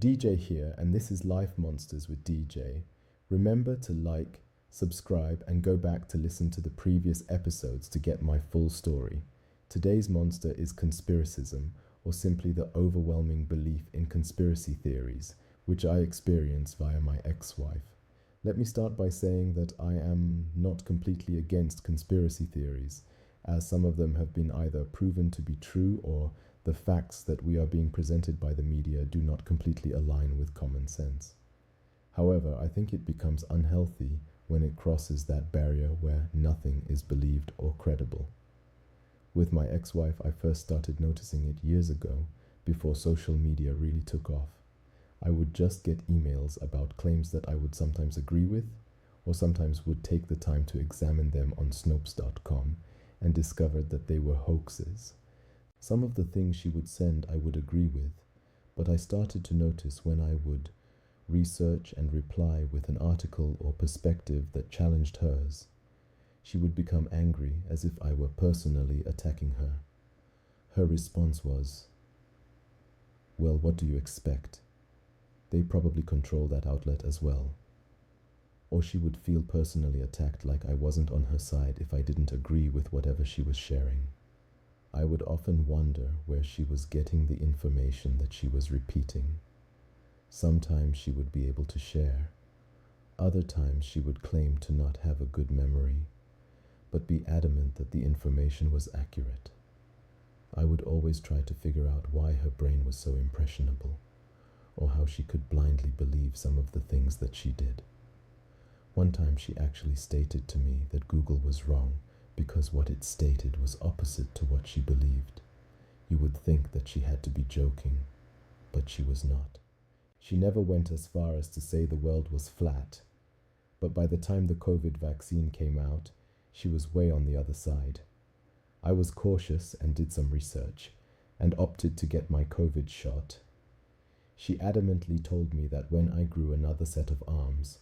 DJ here, and this is Life Monsters with DJ. Remember to like, subscribe, and go back to listen to the previous episodes to get my full story. Today's monster is conspiracism, or simply the overwhelming belief in conspiracy theories, which I experienced via my ex-wife. Let me start by saying that I am not completely against conspiracy theories, as some of them have been either proven to be true or the facts that we are being presented by the media do not completely align with common sense. However, I think it becomes unhealthy when it crosses that barrier where nothing is believed or credible. With my ex-wife, I first started noticing it years ago, before social media really took off. I would just get emails about claims that I would sometimes agree with, or sometimes would take the time to examine them on Snopes.com and discovered that they were hoaxes. Some of the things she would send I would agree with, but I started to notice when I would research and reply with an article or perspective that challenged hers, she would become angry as if I were personally attacking her. Her response was, "Well, what do you expect? They probably control that outlet as well." Or she would feel personally attacked, like I wasn't on her side if I didn't agree with whatever she was sharing. I would often wonder where she was getting the information that she was repeating. Sometimes she would be able to share. Other times she would claim to not have a good memory, but be adamant that the information was accurate. I would always try to figure out why her brain was so impressionable, or how she could blindly believe some of the things that she did. One time she actually stated to me that Google was wrong because what it stated was opposite to what she believed. You would think that she had to be joking, but she was not. She never went as far as to say the world was flat, but by the time the COVID vaccine came out, she was way on the other side. I was cautious and did some research, and opted to get my COVID shot. She adamantly told me that when I grew another set of arms,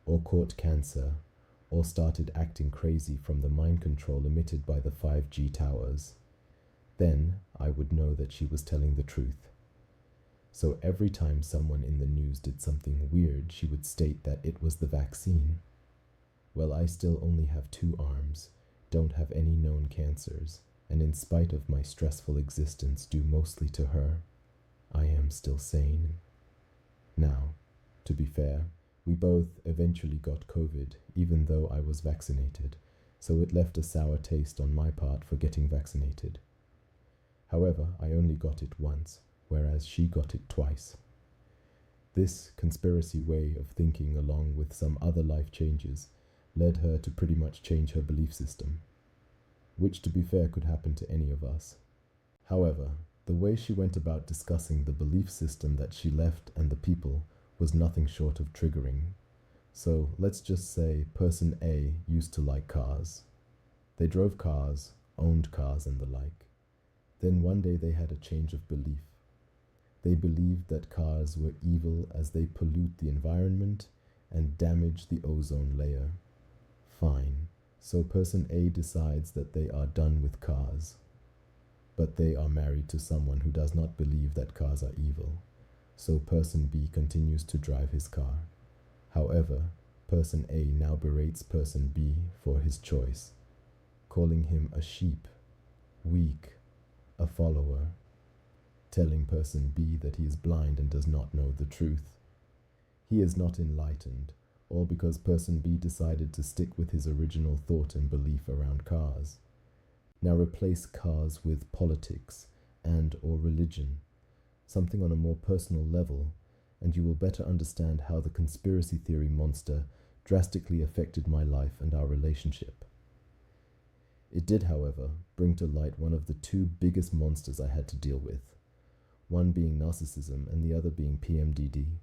or caught cancer, or started acting crazy from the mind control emitted by the 5G towers, then I would know that she was telling the truth. So every time someone in the news did something weird, she would state that it was the vaccine. Well, I still only have 2 arms, don't have any known cancers, and in spite of my stressful existence due mostly to her, I am still sane. Now, to be fair, we both eventually got COVID, even though I was vaccinated, so it left a sour taste on my part for getting vaccinated. However, I only got it once, whereas she got it twice. This conspiracy way of thinking, along with some other life changes, led her to pretty much change her belief system, which to be fair could happen to any of us. However, the way she went about discussing the belief system that she left and the people was nothing short of triggering. So let's just say person A used to like cars. They drove cars, owned cars and the like. Then one day they had a change of belief. They believed that cars were evil as they pollute the environment and damage the ozone layer. Fine. So person A decides that they are done with cars. But they are married to someone who does not believe that cars are evil. So person B continues to drive his car. However, person A now berates person B for his choice, calling him a sheep, weak, a follower, telling person B that he is blind and does not know the truth. He is not enlightened, all because person B decided to stick with his original thought and belief around cars. Now replace cars with politics and/or religion, something on a more personal level, and you will better understand how the conspiracy theory monster drastically affected my life and our relationship. It did, however, bring to light one of the 2 biggest monsters I had to deal with, one being narcissism and the other being PMDD.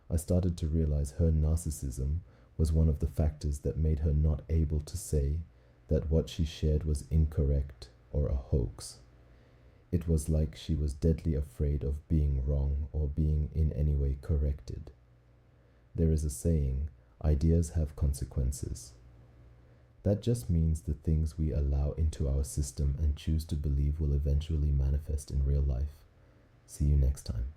I started to realize her narcissism was one of the factors that made her not able to say that what she shared was incorrect or a hoax. It was like she was deadly afraid of being wrong or being in any way corrected. There is a saying, ideas have consequences. That just means the things we allow into our system and choose to believe will eventually manifest in real life. See you next time.